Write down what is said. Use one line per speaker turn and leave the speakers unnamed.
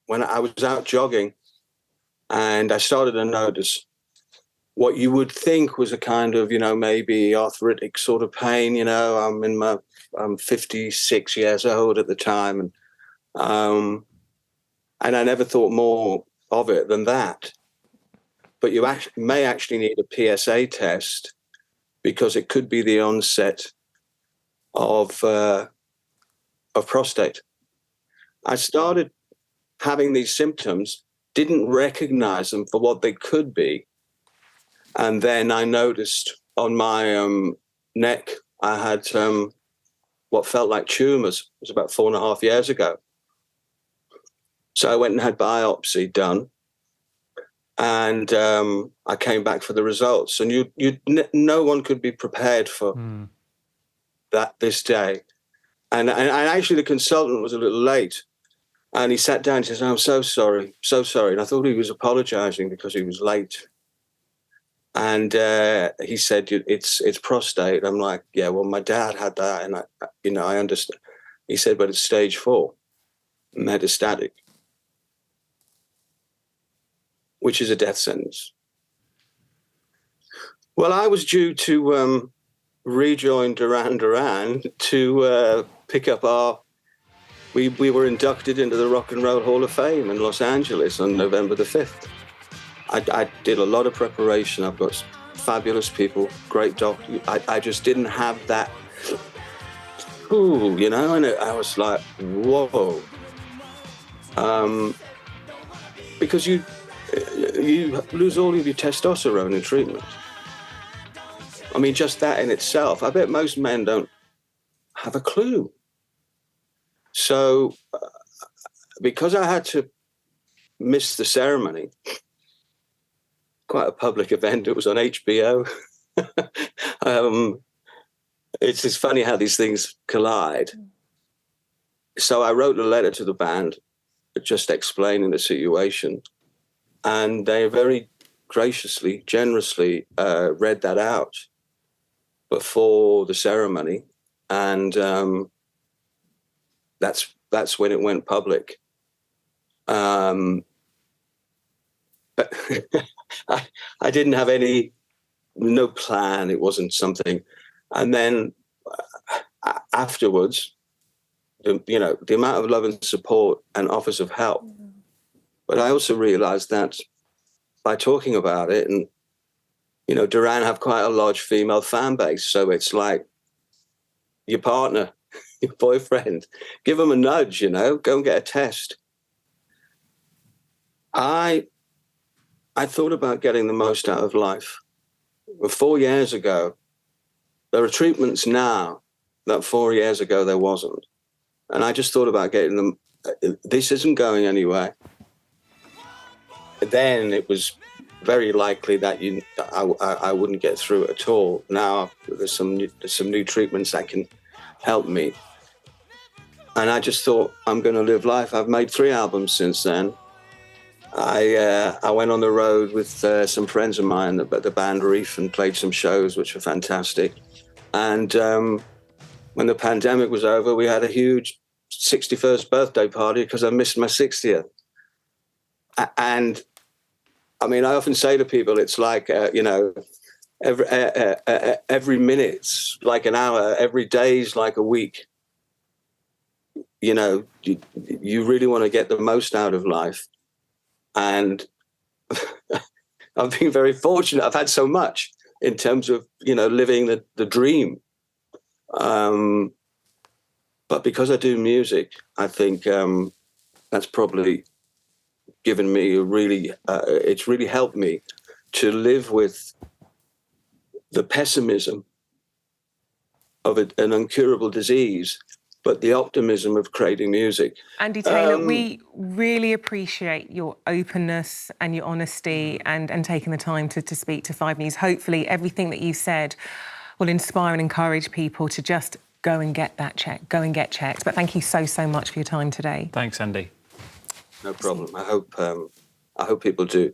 when I was out jogging, and I started to notice what you would think was a kind of, maybe arthritic sort of pain. I'm 56 years old at the time, and I never thought more of it than that. But you may actually need a PSA test, because it could be the onset of prostate. I started having these symptoms, didn't recognize them for what they could be. And then I noticed on my neck, I had what felt like tumors. It was about 4.5 years ago. So I went and had biopsy done. And I came back for the results. And no one could be prepared for this day. And actually the consultant was a little late. And he sat down and says, "I'm so sorry, so sorry." And I thought he was apologizing because he was late. And he said, it's prostate. I'm like, yeah, well, my dad had that. And I understand. He said, but it's stage 4, metastatic, which is a death sentence. Well, I was due to rejoin Duran Duran to pick up we were inducted into the Rock and Roll Hall of Fame in Los Angeles on November the 5th. I did a lot of preparation. I've got fabulous people, great doctors. I just didn't have that, and I was like, whoa. Because you lose all of your testosterone in treatment. I mean, just that in itself, I bet most men don't have a clue. So because I had to miss the ceremony, quite a public event, it was on HBO. It's just funny how these things collide. So I wrote a letter to the band just explaining the situation. And they very graciously, generously read that out before the ceremony. And that's when it went public. But I didn't have no plan. It wasn't something. And then afterwards, the amount of love and support and offers of help. But I also realized that by talking about it, and, Duran have quite a large female fan base. So it's like your partner, your boyfriend, give them a nudge, go and get a test. I thought about getting the most out of life. 4 years ago, there are treatments now that 4 years ago there wasn't. And I just thought about getting them. This isn't going anywhere. Then it was very likely that I wouldn't get through it at all. Now there's some new treatments that can help me. And I just thought, I'm going to live life. I've made 3 albums since then. I went on the road with some friends of mine, the band Reef, and played some shows, which were fantastic. And when the pandemic was over, we had a huge 61st birthday party because I missed my 60th. And I mean, I often say to people, it's like, every minute's like an hour, every day's like a week. You really want to get the most out of life. And I've been very fortunate. I've had so much in terms of, living the dream. But because I do music, I think that's probably given me it's really helped me to live with the pessimism of an incurable disease, but the optimism of creating music.
Andy Taylor, we really appreciate your openness and your honesty and taking the time to speak to 5 News. Hopefully everything that you've said will inspire and encourage people to just go and get that check, go and get checked. But thank you so much for your time today.
Thanks, Andy.
No problem. I hope people do.